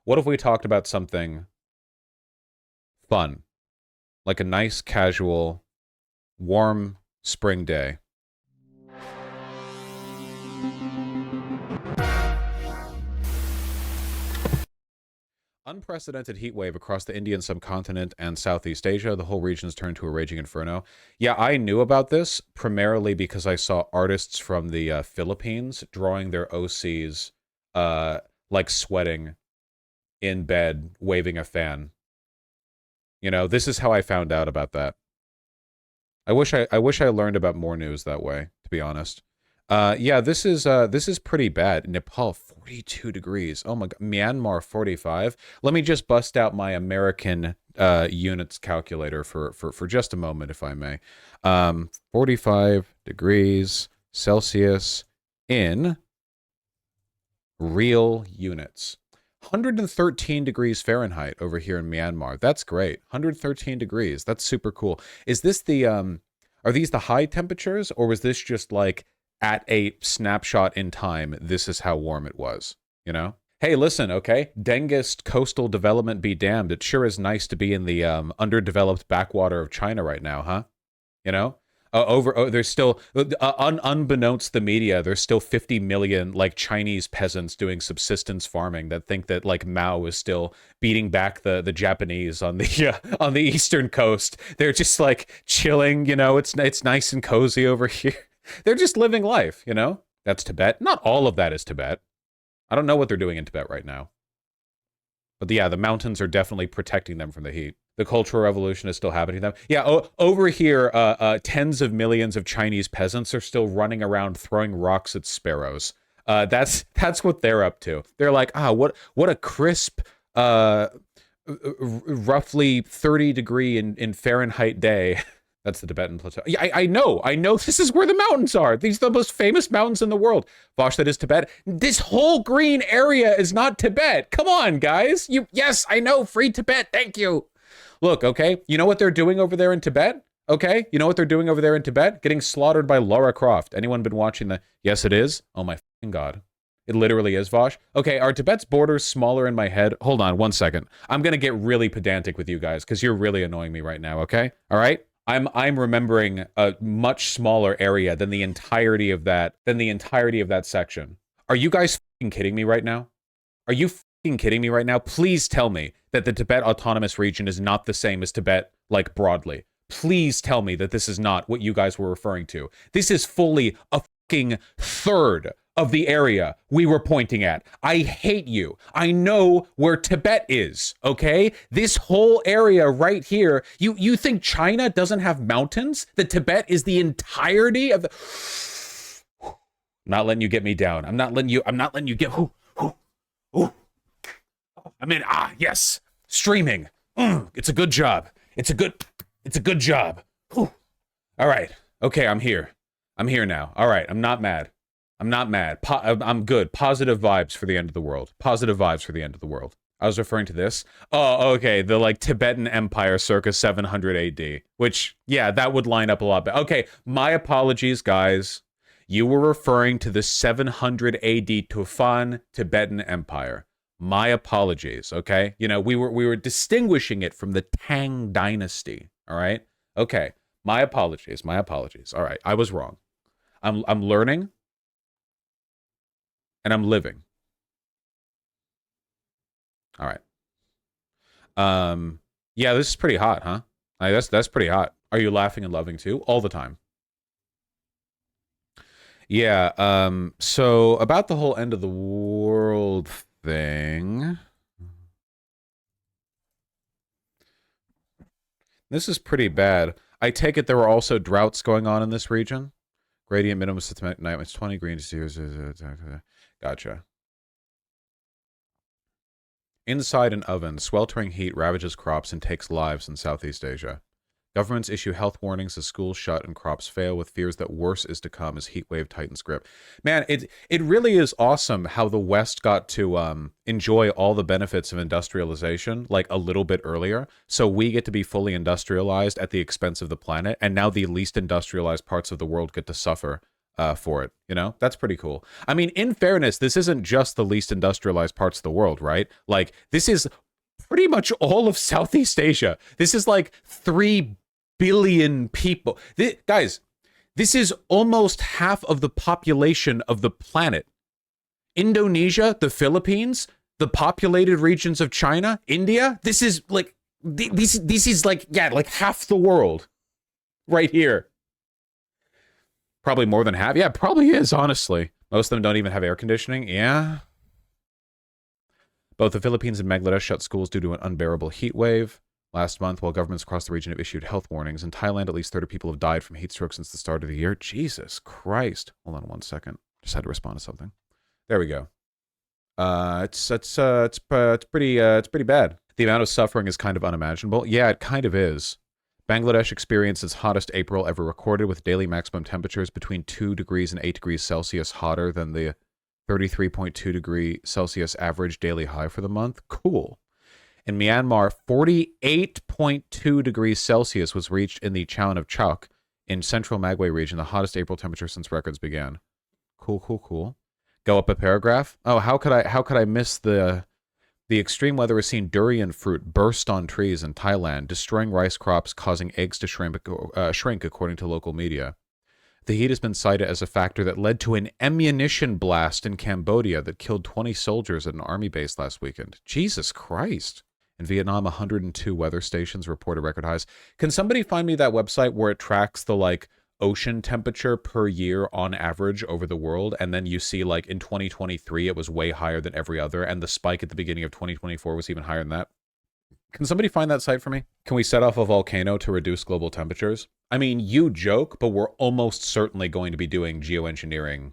What if we talked about something fun, like a nice, casual, warm spring day? Unprecedented heat wave across the Indian subcontinent and Southeast Asia. The whole region's turned to a raging inferno. Yeah, I knew about this primarily because I saw artists from the Philippines drawing their OCs, like sweating in bed, waving a fan. You know, this is how I found out about that. I wish I learned about more news that way, to be honest. Yeah, this is pretty bad. Nepal 42 degrees. Oh my god. Myanmar 45. Let me just bust out my American units calculator for just a moment, if I may. 45 degrees Celsius in real units. 113 degrees Fahrenheit over here in Myanmar. That's great. 113 degrees. That's super cool. Is this the are these the high temperatures, or was this just like at a snapshot in time, this is how warm it was, you know? Hey, listen, okay? Dengist coastal development be damned. It sure is nice to be in the underdeveloped backwater of China right now, huh? You know? There's still, unbeknownst the media, there's still 50 million, like, Chinese peasants doing subsistence farming that think that, like, Mao is still beating back the Japanese on the on the eastern coast. They're just, like, chilling, you know? It's nice and cozy over here. They're just living life, you know? That's Tibet. Not all of that is Tibet. I don't know what they're doing in Tibet right now. But yeah, the mountains are definitely protecting them from the heat. The Cultural Revolution is still happening to them. Yeah, over here, tens of millions of Chinese peasants are still running around throwing rocks at sparrows. That's what they're up to. They're like, what a crisp, roughly 30 degree in Fahrenheit day. That's the Tibetan Plateau. Yeah, I know this is where the mountains are. These are the most famous mountains in the world. Vaush, that is Tibet. This whole green area is not Tibet. Come on, guys. Yes, I know. Free Tibet. Thank you. Look, okay, you know what they're doing over there in Tibet? Okay, you know what they're doing over there in Tibet? Getting slaughtered by Lara Croft. Anyone been watching the... Yes, it is? Oh my fucking god. It literally is, Vaush. Okay, are Tibet's borders smaller in my head? Hold on, 1 second. I'm gonna get really pedantic with you guys, because you're really annoying me right now, okay? All right? I'm remembering a much smaller area than the entirety of that section. Are you guys fucking kidding me right now? Are you fucking kidding me right now? Please tell me that the Tibet Autonomous Region is not the same as Tibet, like, broadly. Please tell me that this is not what you guys were referring to. This is fully a fucking third of the area we were pointing at. I hate you. I know where Tibet is, okay? This whole area right here, you think China doesn't have mountains? That Tibet is the entirety of the... I'm not letting you get me down. I'm not letting you get... I'm in, yes. Streaming. It's a good job. It's a good job. All right. Okay, I'm here. I'm here now. All right, I'm not mad. I'm not mad. I'm good. Positive vibes for the end of the world. Positive vibes for the end of the world. I was referring to this. Oh, okay. The, like, Tibetan Empire circa 700 AD. Which, yeah, that would line up a lot better. Okay, my apologies, guys. You were referring to the 700 AD Tufan Tibetan Empire. My apologies, okay? You know, we were distinguishing it from the Tang Dynasty, all right? Okay, my apologies. All right, I was wrong. I'm learning, and I'm living. All right. Yeah, this is pretty hot, huh? That's pretty hot. Are you laughing and loving too? All the time. Yeah, so about the whole end of the world thing. This is pretty bad. I take it there were also droughts going on in this region? Gradient minimum systematic night was 20 green. Gotcha. Inside an oven, sweltering heat ravages crops and takes lives in Southeast Asia. Governments issue health warnings as schools shut and crops fail, with fears that worse is to come as heatwave tightens grip. Man, it really is awesome how the West got to enjoy all the benefits of industrialization like a little bit earlier. So we get to be fully industrialized at the expense of the planet, and now the least industrialized parts of the world get to suffer for it. You know, that's pretty cool. I mean, in fairness, this isn't just the least industrialized parts of the world, right? Like, this is pretty much all of Southeast Asia. This is like 3 billion people. Guys, this is almost half of the population of the planet. Indonesia, the Philippines, the populated regions of China, India. This is like, this is like, yeah, like half the world right here. Probably more than half. Yeah, probably is, honestly. Most of them don't even have air conditioning. Yeah. Both the Philippines and Bangladesh shut schools due to an unbearable heat wave. Last month, while governments across the region have issued health warnings, in Thailand, at least 30 people have died from heat stroke since the start of the year. Jesus Christ. Hold on one second. Just had to respond to something. There we go. It's pretty bad. The amount of suffering is kind of unimaginable. Yeah, it kind of is. Bangladesh experienced its hottest April ever recorded, with daily maximum temperatures between 2 degrees and 8 degrees Celsius hotter than the 33.2 degree Celsius average daily high for the month. Cool. In Myanmar, 48.2 degrees Celsius was reached in the town of Chuk in central Magway region, the hottest April temperature since records began. Cool. Go up a paragraph. Oh, how could I miss the extreme weather has seen durian fruit burst on trees in Thailand, destroying rice crops, causing eggs to shrink, according to local media. The heat has been cited as a factor that led to an ammunition blast in Cambodia that killed 20 soldiers at an army base last weekend. Jesus Christ. In Vietnam, 102 weather stations reported record highs. Can somebody find me that website where it tracks the, like, ocean temperature per year on average over the world, and then you see, like, in 2023 it was way higher than every other, and the spike at the beginning of 2024 was even higher than that? Can somebody find that site for me? Can we set off a volcano to reduce global temperatures? I mean, you joke, but we're almost certainly going to be doing geoengineering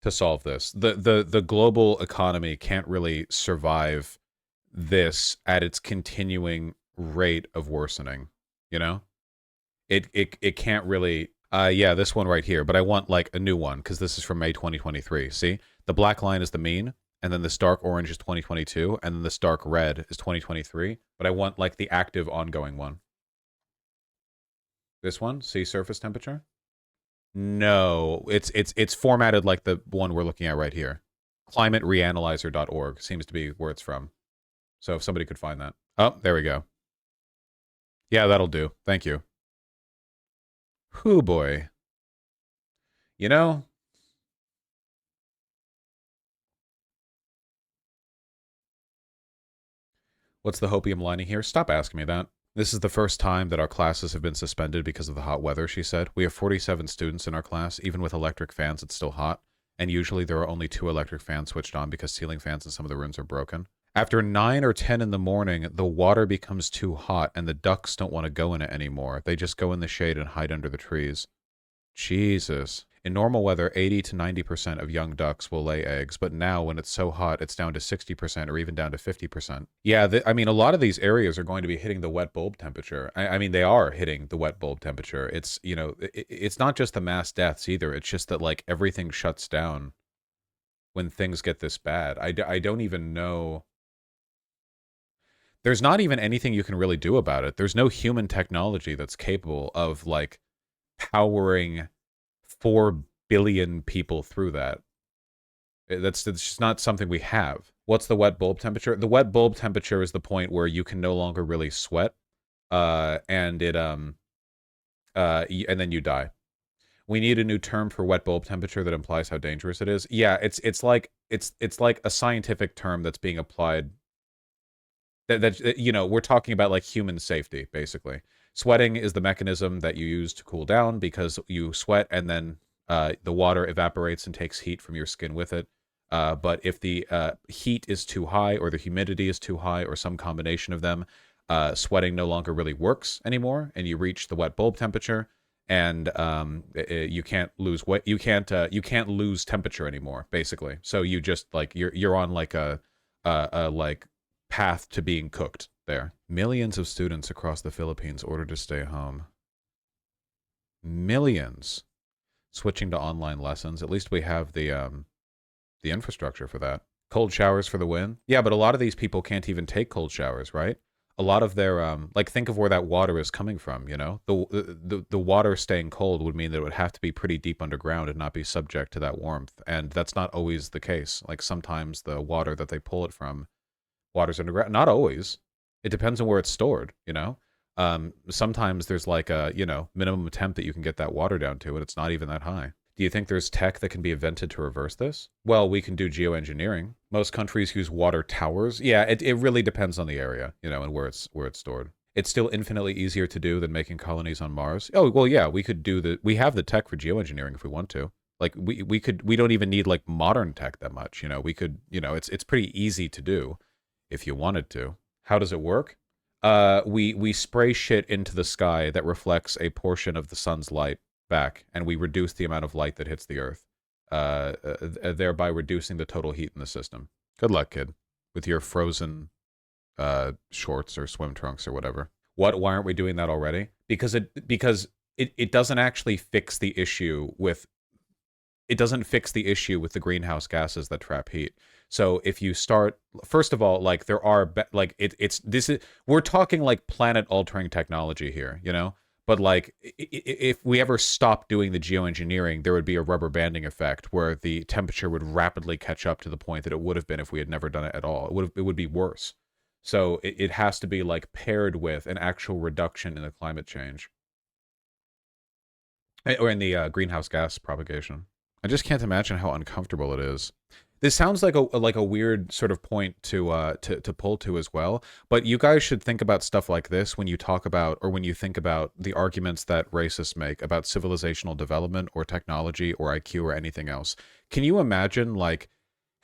to solve this. The global economy can't really survive this at its continuing rate of worsening, you know? It can't really... yeah, this one right here, but I want, like, a new one, because this is from May 2023. See? The black line is the mean, and then this dark orange is 2022, and then this dark red is 2023, but I want, like, the active ongoing one. This one? Sea surface temperature? No, it's formatted like the one we're looking at right here. ClimateReanalyzer.org seems to be where it's from. So if somebody could find that. Oh, there we go. Yeah, that'll do. Thank you. Whoo boy. You know, what's the hopium lining here? Stop asking me that. This is the first time that our classes have been suspended because of the hot weather, she said. We have 47 students in our class. Even with electric fans, it's still hot. And usually there are only 2 electric fans switched on because ceiling fans in some of the rooms are broken. After 9 or 10 in the morning, the water becomes too hot and the ducks don't want to go in it anymore. They just go in the shade and hide under the trees. Jesus. In normal weather, 80 to 90% of young ducks will lay eggs, but now when it's so hot, it's down to 60% or even down to 50%. Yeah, I mean, a lot of these areas are going to be hitting the wet bulb temperature. I mean, they are hitting the wet bulb temperature. It's, you know, it's not just the mass deaths either. It's just that, like, everything shuts down when things get this bad. I don't even know. There's not even anything you can really do about it. There's no human technology that's capable of, like, powering 4 billion people through that. That's just not something we have. What's the wet bulb temperature? The wet bulb temperature is the point where you can no longer really sweat, and it and then you die. We need a new term for wet bulb temperature that implies how dangerous it is. Yeah, it's like a scientific term that's being applied. That you know, we're talking about, like, human safety, basically. Sweating is the mechanism that you use to cool down because you sweat and then the water evaporates and takes heat from your skin with it. But if the heat is too high or the humidity is too high or some combination of them, sweating no longer really works anymore, and you reach the wet bulb temperature, and you can't lose weight. You can't lose temperature anymore, basically. So you just, like, you're on, like, a like path to being cooked there. Millions of students across the Philippines ordered to stay home. Millions switching to online lessons. At least we have the infrastructure for that. Cold showers for the win. Yeah, but a lot of these people can't even take cold showers, right? a lot of their like think of where that water is coming from, you know? The water staying cold would mean that it would have to be pretty deep underground and not be subject to that warmth. And that's not always the case. Like sometimes the water that they pull it from water's underground. Not always. It depends on where it's stored, you know? Sometimes there's like a, you know, minimum temp that you can get that water down to, and it's not even that high. Do you think there's tech that can be invented to reverse this? Well, we can do geoengineering. Most countries use water towers. Yeah, it really depends on the area, you know, and where it's stored. It's still infinitely easier to do than making colonies on Mars. Oh, well, yeah, we could do we have the tech for geoengineering if we want to. Like we don't even need like modern tech that much, you know. We could, you know, it's pretty easy to do if you wanted to. How does it work? We spray shit into the sky that reflects a portion of the sun's light back, and we reduce the amount of light that hits the Earth, thereby reducing the total heat in the system. Good luck, kid, with your frozen shorts or swim trunks or whatever. Why aren't we doing that already? Because it doesn't actually fix the issue with the greenhouse gases that trap heat. So if you start, first of all, like there are we're talking like planet altering technology here, you know? But like, if we ever stopped doing the geoengineering, there would be a rubber banding effect where the temperature would rapidly catch up to the point that it would have been if we had never done it at all. It would be worse. So it has to be like paired with an actual reduction in the climate change, or in the greenhouse gas propagation. I just can't imagine how uncomfortable it is. This sounds like a weird sort of point to pull to as well, but you guys should think about stuff like this when you talk about, or when you think about the arguments that racists make about civilizational development or technology or IQ or anything else. Can you imagine like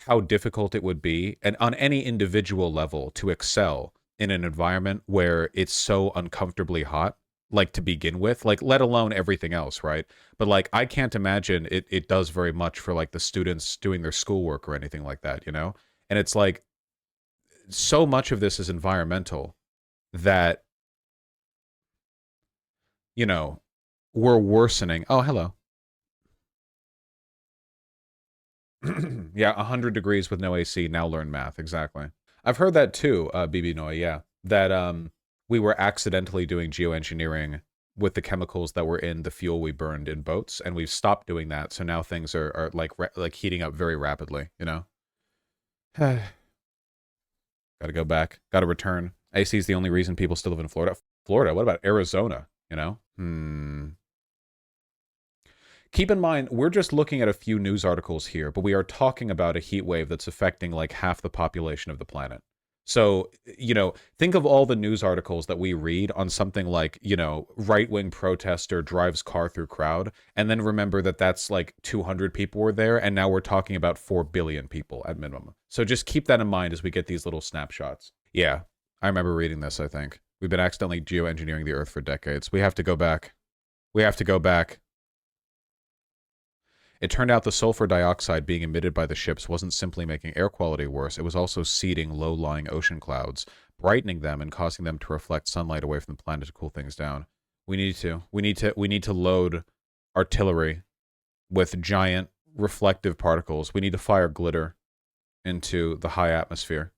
how difficult it would be, and on any individual level, to excel in an environment where it's so uncomfortably hot? Like to begin with, like let alone everything else, right? But like I can't imagine it does very much for like the students doing their schoolwork or anything like that, you know? And it's like so much of this is environmental that, you know, we're worsening. Oh, hello. Yeah, 100 degrees with no AC, now learn math. Exactly. I've heard that too, BB Noy, yeah. That we were accidentally doing geoengineering with the chemicals that were in the fuel we burned in boats, and we've stopped doing that. So now things are like heating up very rapidly, you know? Gotta go back. Gotta return. AC is the only reason people still live in Florida. Florida, what about Arizona, you know? Keep in mind, we're just looking at a few news articles here, but we are talking about a heat wave that's affecting like half the population of the planet. So, you know, think of all the news articles that we read on something like, you know, right-wing protester drives car through crowd, and then remember that that's like 200 people were there, and now we're talking about 4 billion people at minimum. So just keep that in mind as we get these little snapshots. Yeah, I remember reading this, I think. We've been accidentally geoengineering the Earth for decades. We have to go back. We have to go back. It turned out the sulfur dioxide being emitted by the ships wasn't simply making air quality worse, it was also seeding low-lying ocean clouds, brightening them and causing them to reflect sunlight away from the planet to cool things down. We need to load artillery with giant reflective particles. We need to fire glitter into the high atmosphere.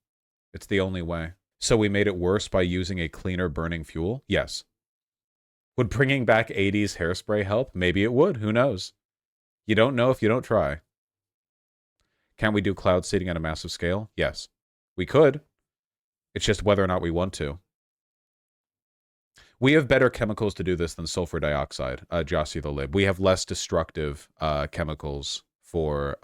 It's the only way. So we made it worse by using a cleaner burning fuel? Yes. Would bringing back 80s hairspray help? Maybe it would. Who knows? You don't know if you don't try. Can we do cloud seeding on a massive scale? Yes. We could. It's just whether or not we want to. We have better chemicals to do this than sulfur dioxide, Jossie the Lib. We have less destructive chemicals for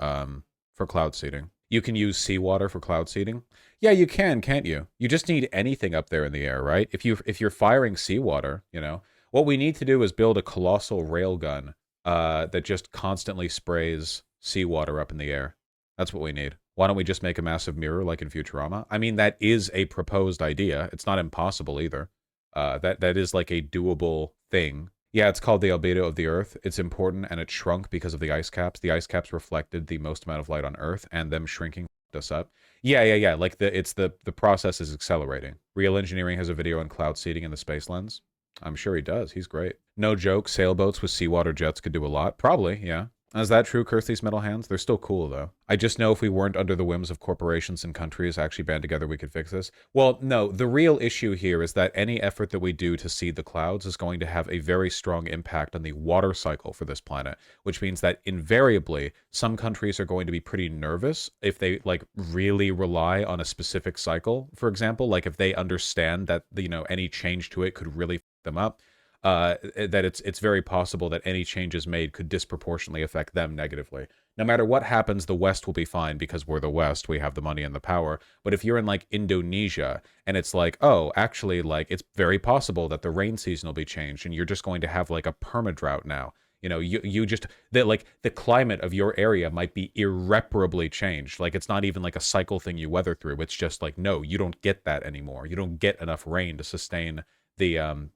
cloud seeding. You can use seawater for cloud seeding. Yeah, you can, can't you? You just need anything up there in the air, right? If you're firing seawater, you know, what we need to do is build a colossal railgun that just constantly sprays seawater up in the air. That's what we need. Why don't we just make a massive mirror like in Futurama? I mean, that is a proposed idea. It's not impossible either. That is like a doable thing. Yeah, it's called the albedo of the Earth. It's important, and it shrunk because of the ice caps. The ice caps reflected the most amount of light on Earth, and them shrinking us up. Yeah. Like the process is accelerating. Real Engineering has a video on cloud seeding in the space lens. I'm sure he does. He's great. No joke, sailboats with seawater jets could do a lot. Probably, yeah. Is that true, curse these metal hands? They're still cool, though. I just know if we weren't under the whims of corporations and countries actually band together, we could fix this. Well, no, the real issue here is that any effort that we do to seed the clouds is going to have a very strong impact on the water cycle for this planet, which means that invariably, some countries are going to be pretty nervous if they, like, really rely on a specific cycle, for example. Like, if they understand that, you know, any change to it could really f them up. That it's very possible that any changes made could disproportionately affect them negatively. No matter what happens, the West will be fine because we're the West. We have the money and the power. But if you're in like Indonesia and it's like, oh, actually, like it's very possible that the rain season will be changed and you're just going to have like a perma-drought now. You know, you just like the climate of your area might be irreparably changed. Like it's not even like a cycle thing you weather through. It's just like, no, you don't get that anymore. You don't get enough rain to sustain the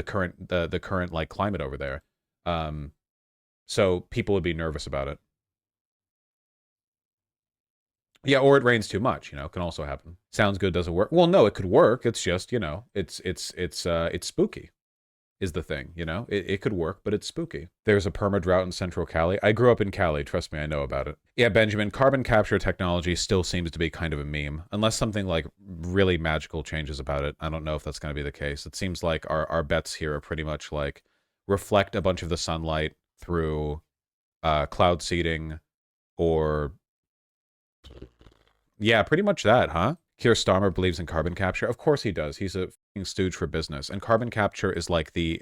current like climate over there. So people would be nervous about it. Yeah, or it rains too much, you know, can also happen. Sounds good, doesn't work. Well, no, it could work. It's just, you know, it's spooky is the thing, you know? It could work, but it's spooky. There's a perma drought in central Cali. I grew up in Cali, trust me, I know about it. Yeah, Benjamin, carbon capture technology still seems to be kind of a meme. Unless something like really magical changes about it. I don't know if that's going to be the case. It seems like our bets here are pretty much like reflect a bunch of the sunlight through cloud seeding or yeah, pretty much that, huh? Keir Starmer believes in carbon capture. Of course he does. He's a f***ing stooge for business. And carbon capture is like the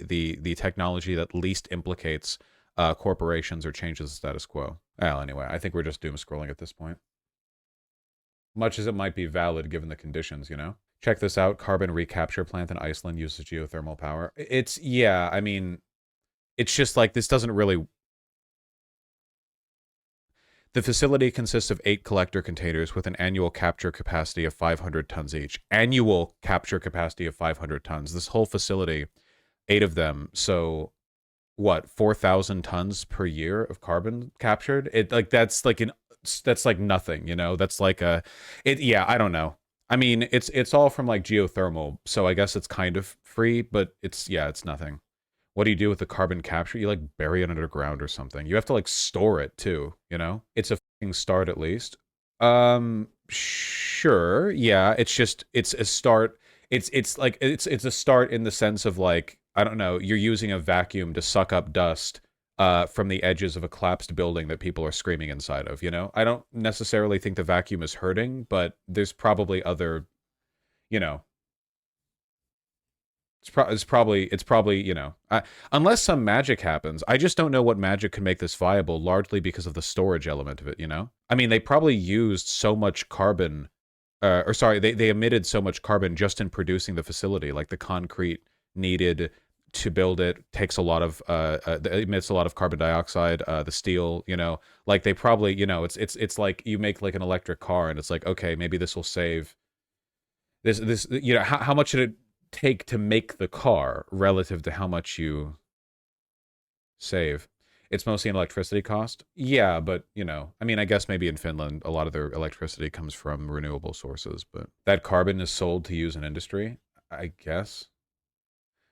technology that least implicates corporations or changes the status quo. Well, anyway, I think we're just doom scrolling at this point. Much as it might be valid given the conditions, you know? Check this out. Carbon recapture plant in Iceland uses geothermal power. It's, yeah, I mean, it's just like this doesn't really... The facility consists of 8 collector containers with an annual capture capacity of 500 tons each. Annual capture capacity of 500 tons. This whole facility, 8 of them. So, what, 4,000 tons per year of carbon captured? It like that's like nothing, you know? That's like yeah, I don't know. I mean, it's all from like geothermal, so I guess it's kind of free, but it's nothing. What do you do with the carbon capture? You like bury it underground or something. You have to like store it too, you know? It's a fucking start at least. Sure. Yeah, it's a start. It's like it's a start in the sense of like, I don't know, you're using a vacuum to suck up dust from the edges of a collapsed building that people are screaming inside of, you know? I don't necessarily think the vacuum is hurting, but there's probably other, you know, it's probably, you know, unless some magic happens. I just don't know what magic could make this viable, largely because of the storage element of it, you know? I mean, they probably used so much carbon, or sorry, they emitted so much carbon just in producing the facility. Like the concrete needed to build it takes a lot of, emits a lot of carbon dioxide, the steel, you know? Like they probably, you know, it's like you make like an electric car and it's like, okay, maybe this will save this, you know, how much did it take to make the car relative to how much you save? It's mostly an electricity cost. Yeah, but you know, I mean, I guess maybe in Finland a lot of their electricity comes from renewable sources, but that carbon is sold to use in industry, I guess.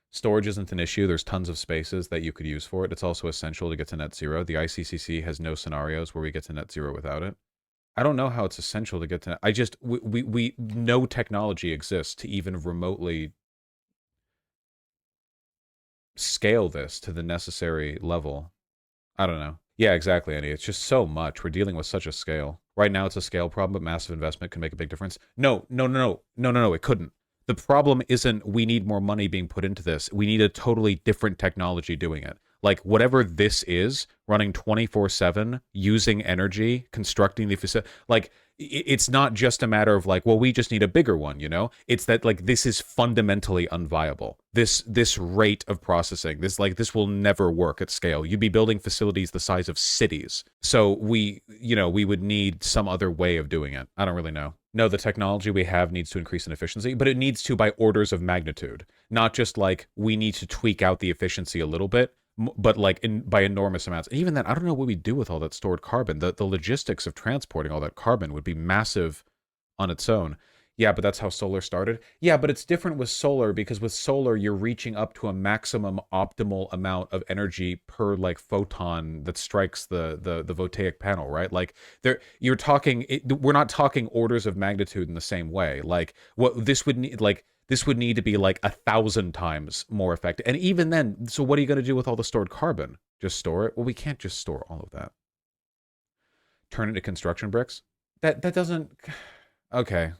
Storage isn't an issue. There's tons of spaces that you could use for it. It's also essential to get to net zero. The ICCC has no scenarios where we get to net zero without it. I don't know how it's essential to get to net. I just we no technology exists to even remotely scale this to the necessary level. I don't know. Yeah, exactly, Andy. It's just so much. We're dealing with such a scale. Right now it's a scale problem, but massive investment can make a big difference. No, it couldn't. The problem isn't we need more money being put into this. We need a totally different technology doing it. Like whatever this is, running 24/7, using energy, constructing the facility, like it's not just a matter of like, well, we just need a bigger one, you know? It's that like this is fundamentally unviable. This rate of processing, this will never work at scale. You'd be building facilities the size of cities. So we would need some other way of doing it. I don't really know. No, the technology we have needs to increase in efficiency, but it needs to by orders of magnitude, not just like we need to tweak out the efficiency a little bit, but like by enormous amounts. And even then, I don't know what we do with all that stored carbon. The logistics of transporting all that carbon would be massive on its own. Yeah, but that's how solar started. Yeah, but it's different with solar because with solar you're reaching up to a maximum optimal amount of energy per like photon that strikes the voltaic panel, right? Like there you're talking we're not talking orders of magnitude in the same way. Like what this would need this would need to be like 1,000 times more effective. And even then, so what are you going to do with all the stored carbon? Just store it? Well, we can't just store all of that. Turn it into construction bricks? That doesn't okay.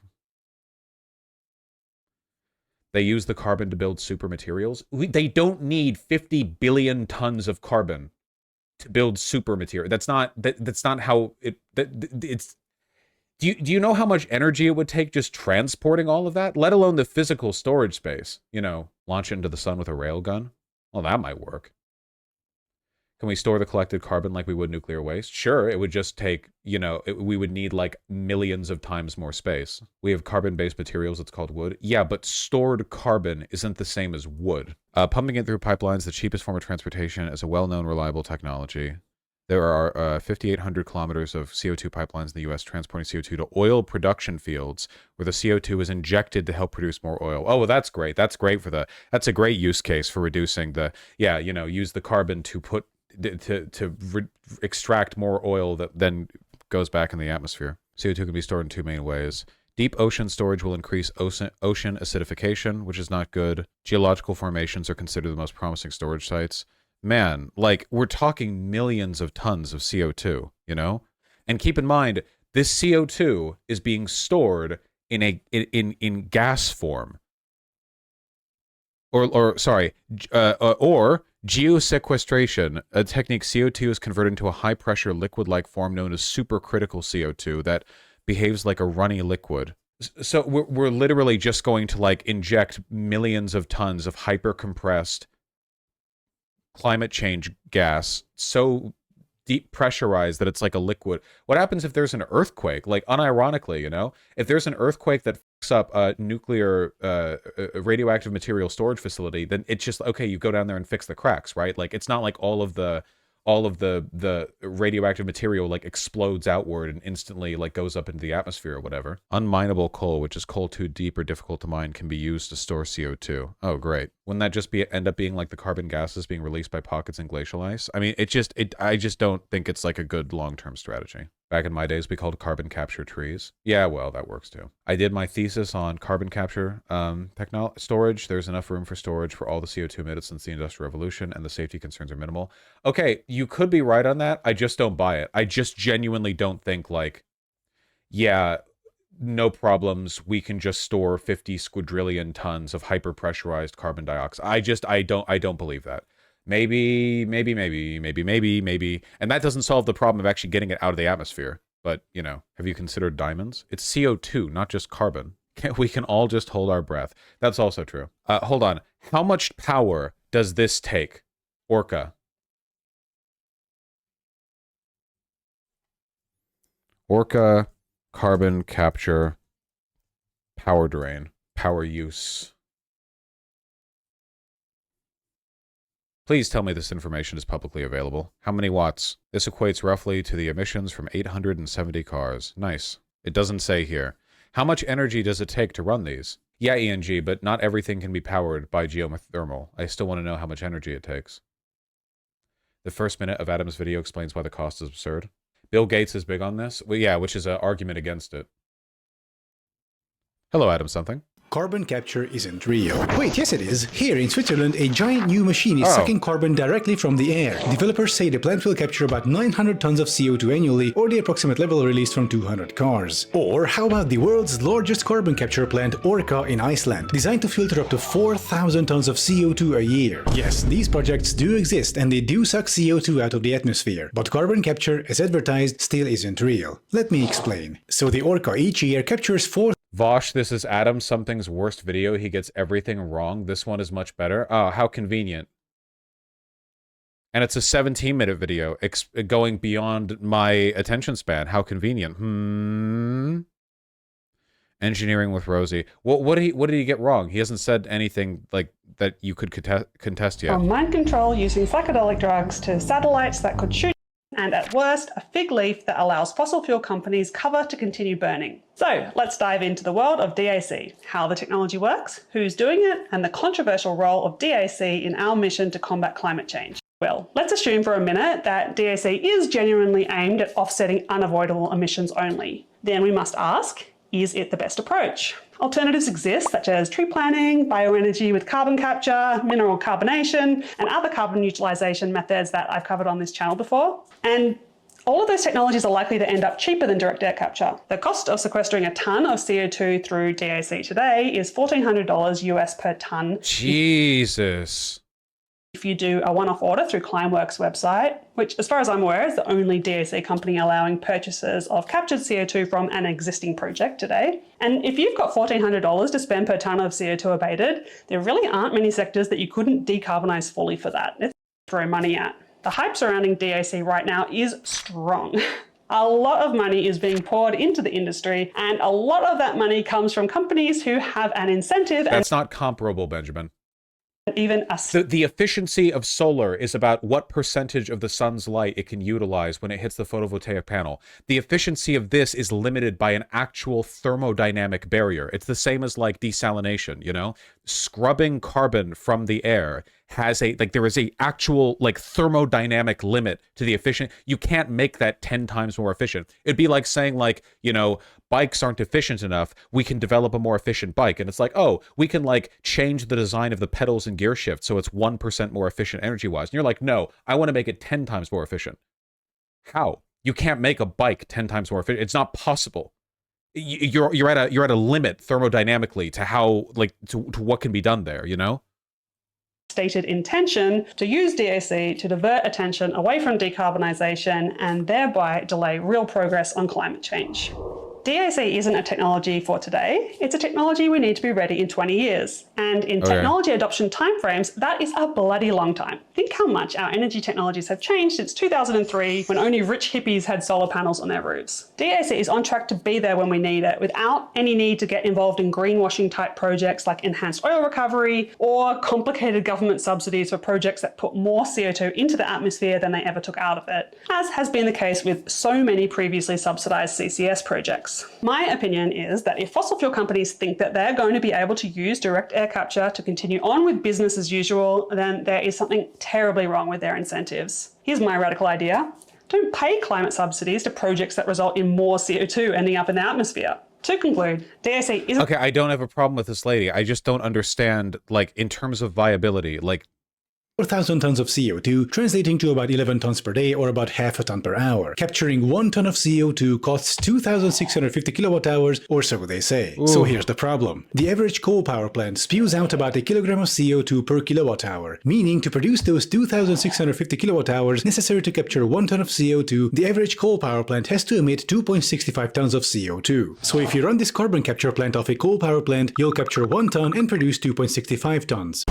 They use the carbon to build super materials. They don't need 50 billion tons of carbon to build super material. That's not how it's. Do you know how much energy it would take just transporting all of that, let alone the physical storage space? You know, launch it into the sun with a railgun. Well, that might work. Can we store the collected carbon like we would nuclear waste? Sure, it would just take, you know, we would need like millions of times more space. We have carbon-based materials, it's called wood. Yeah, but stored carbon isn't the same as wood. Pumping it through pipelines, the cheapest form of transportation, is a well-known, reliable technology. There are 5,800 kilometers of CO2 pipelines in the U.S. transporting CO2 to oil production fields where the CO2 is injected to help produce more oil. Oh, well, that's great. That's great for that's a great use case for reducing you know, use the carbon to put extract more oil that then goes back in the atmosphere. CO2 can be stored in two main ways. Deep ocean storage will increase ocean acidification, which is not good. Geological formations are considered the most promising storage sites. Man, like, we're talking millions of tons of CO2, you know? And keep in mind, this CO2 is being stored in gas form. Or geosequestration, a technique. CO2 is converted into a high-pressure liquid-like form known as supercritical CO2 that behaves like a runny liquid. So we're literally just going to, like, inject millions of tons of hyper-compressed climate change gas so deep pressurized that it's like a liquid. What happens if there's an earthquake? Like, unironically, you know? If there's an earthquake that fucks up a nuclear radioactive material storage facility, then it's just, okay, you go down there and fix the cracks, right? Like, it's not like all of the radioactive material like explodes outward and instantly like goes up into the atmosphere or whatever. Unminable coal, which is coal too deep or difficult to mine, can be used to store CO2. Oh, great. Wouldn't that just end up being like the carbon gases being released by pockets in glacial ice? I mean, I just don't think it's like a good long-term strategy. Back in my days, we called carbon capture trees. Yeah, well, that works too. I did my thesis on carbon capture storage. There's enough room for storage for all the CO2 emitted since the Industrial Revolution, and the safety concerns are minimal. Okay, you could be right on that. I just don't buy it. I just genuinely don't think, like, yeah, no problems, we can just store 50 squadrillion tons of hyper-pressurized carbon dioxide. I don't believe that. Maybe. And that doesn't solve the problem of actually getting it out of the atmosphere. But, you know, have you considered diamonds? It's CO2, not just carbon. We can all just hold our breath. That's also true. Hold on. How much power does this take? Orca. Orca carbon capture power drain. Power use. Please tell me this information is publicly available. How many watts? This equates roughly to the emissions from 870 cars. Nice. It doesn't say here. How much energy does it take to run these? Yeah, ENG, but not everything can be powered by geothermal. I still want to know how much energy it takes. The first minute of Adam's video explains why the cost is absurd. Bill Gates is big on this. Well, yeah, which is an argument against it. Hello, Adam something. Carbon capture isn't real. Wait, yes it is. Here in Switzerland, a giant new machine is sucking carbon directly from the air. Developers say the plant will capture about 900 tons of CO2 annually, or the approximate level released from 200 cars. Or how about the world's largest carbon capture plant, Orca in Iceland, designed to filter up to 4,000 tons of CO2 a year. Yes, these projects do exist and they do suck CO2 out of the atmosphere, but carbon capture, as advertised, still isn't real. Let me explain. So the Orca each year captures 4 Vaush, this is Adam something's worst video. He gets everything wrong. This one is much better. Oh, how convenient. And it's a 17-minute video, going beyond my attention span. How convenient. Engineering with Rosie. What did he get wrong? He hasn't said anything like that you could contest yet. From mind control using psychedelic drugs to satellites that could shoot. and at worst, a fig leaf that allows fossil fuel companies cover to continue burning. So let's dive into the world of DAC, how the technology works, who's doing it, and the controversial role of DAC in our mission to combat climate change. Well, let's assume for a minute that DAC is genuinely aimed at offsetting unavoidable emissions only. Then we must ask, is it the best approach? Alternatives exist, such as tree planting, bioenergy with carbon capture, mineral carbonation, and other carbon utilization methods that I've covered on this channel before. And all of those technologies are likely to end up cheaper than direct air capture. The cost of sequestering a ton of CO2 through DAC today is $1,400 US per ton. Jesus. If you do a one-off order through Climeworks website, which as far as I'm aware is the only DAC company allowing purchases of captured CO2 from an existing project today. And if you've got $1,400 to spend per tonne of CO2 abated, there really aren't many sectors that you couldn't decarbonise fully for that. It's throw money at. The hype surrounding DAC right now is strong. A lot of money is being poured into the industry, and a lot of that money comes from companies who have an incentive. That's not comparable, Benjamin. Even the efficiency of solar is about what percentage of the sun's light it can utilize when it hits the photovoltaic panel. The efficiency of this is limited by an actual thermodynamic barrier. It's the same as like desalination, you know? Scrubbing carbon from the air has there is a actual like thermodynamic limit to the efficient. You can't make that 10 times more efficient. It'd be like saying like, you know, bikes aren't efficient enough, we can develop a more efficient bike. And it's like, oh, we can like change the design of the pedals and gear shift so it's 1% more efficient energy-wise. And you're like, no, I want to make it 10 times more efficient. How? You can't make a bike 10 times more efficient. It's not possible. You're at a limit thermodynamically to how like to what can be done there, you know? Stated intention to use DAC to divert attention away from decarbonisation and thereby delay real progress on climate change. DAC isn't a technology for today, it's a technology we need to be ready in 20 years. And in technology adoption timeframes, that is a bloody long time. Think how much our energy technologies have changed since 2003, when only rich hippies had solar panels on their roofs. DAC is on track to be there when we need it, without any need to get involved in greenwashing type projects like enhanced oil recovery or complicated government subsidies for projects that put more CO2 into the atmosphere than they ever took out of it, as has been the case with so many previously subsidized CCS projects. My opinion is that if fossil fuel companies think that they're going to be able to use direct air capture to continue on with business as usual, then there is something terribly wrong with their incentives. Here's my radical idea. Don't pay climate subsidies to projects that result in more CO2 ending up in the atmosphere. To conclude, DAC isn't... Okay, I don't have a problem with this lady. I just don't understand, like, in terms of viability, like... 4,000 tons of CO2, translating to about 11 tons per day or about half a ton per hour. Capturing 1 ton of CO2 costs 2,650 kilowatt hours, or so they say. Ooh. So here's the problem. The average coal power plant spews out about a kilogram of CO2 per kilowatt hour, meaning to produce those 2,650 kilowatt hours necessary to capture 1 ton of CO2, the average coal power plant has to emit 2.65 tons of CO2. So if you run this carbon capture plant off a coal power plant, you'll capture 1 ton and produce 2.65 tons.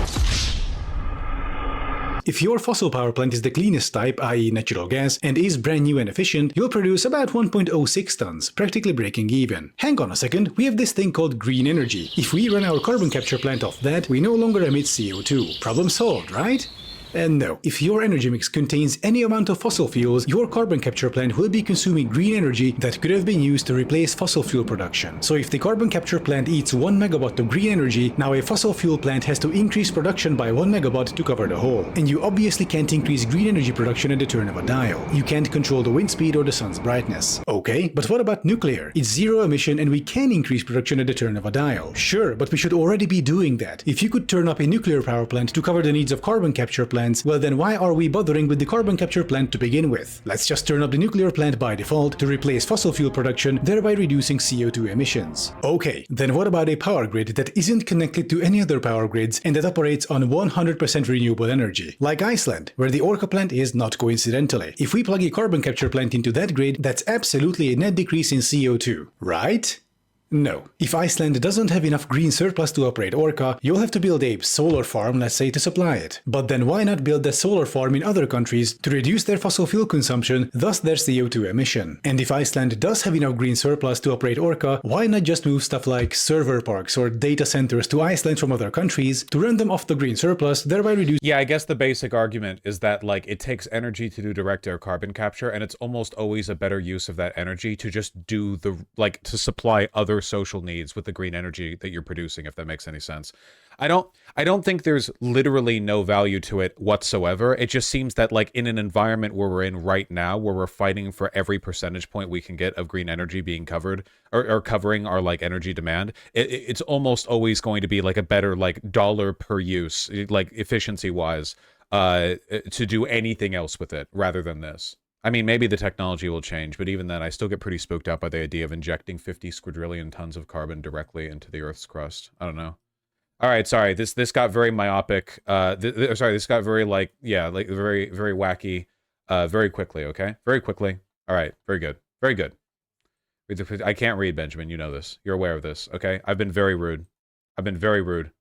If your fossil power plant is the cleanest type, i.e. natural gas, and is brand new and efficient, you'll produce about 1.06 tons, practically breaking even. Hang on a second, we have this thing called green energy. If we run our carbon capture plant off that, we no longer emit CO2. Problem solved, right? And no, if your energy mix contains any amount of fossil fuels, your carbon capture plant will be consuming green energy that could have been used to replace fossil fuel production. So if the carbon capture plant eats 1 megawatt of green energy, now a fossil fuel plant has to increase production by 1 megawatt to cover the whole. And you obviously can't increase green energy production at the turn of a dial. You can't control the wind speed or the sun's brightness. Okay, but what about nuclear? It's zero emission and we can increase production at the turn of a dial. Sure, but we should already be doing that. If you could turn up a nuclear power plant to cover the needs of carbon capture plants, well then why are we bothering with the carbon capture plant to begin with? Let's just turn up the nuclear plant by default to replace fossil fuel production, thereby reducing CO2 emissions. Okay, then what about a power grid that isn't connected to any other power grids and that operates on 100% renewable energy? Like Iceland, where the Orca plant is, not coincidentally. If we plug a carbon capture plant into that grid, that's absolutely a net decrease in CO2, right? No. If Iceland doesn't have enough green surplus to operate Orca, you'll have to build a solar farm, let's say, to supply it. But then why not build that solar farm in other countries to reduce their fossil fuel consumption, thus their CO2 emission? And if Iceland does have enough green surplus to operate Orca, why not just move stuff like server parks or data centers to Iceland from other countries to run them off the green surplus, thereby reducing... Yeah, I guess the basic argument is that, like, it takes energy to do direct air carbon capture, and it's almost always a better use of that energy to just do the, like, to supply other social needs with the green energy that you're producing, if that makes any sense. I don't think there's literally no value to it whatsoever. It just seems that, like, in an environment where we're in right now, where we're fighting for every percentage point we can get of green energy being covered, or covering our, like, energy demand, it's almost always going to be, like, a better, like, dollar per use, like, efficiency-wise, to do anything else with it rather than this. I mean, maybe the technology will change, but even then, I still get pretty spooked out by the idea of injecting 50 squadrillion tons of carbon directly into the Earth's crust. I don't know. All right, sorry, this got very myopic. Sorry, this got very, like, yeah, like, very, very wacky, very quickly, okay? Very quickly. All right, very good. Very good. I can't read, Benjamin, you know this. You're aware of this, okay? I've been very rude. I've been very rude.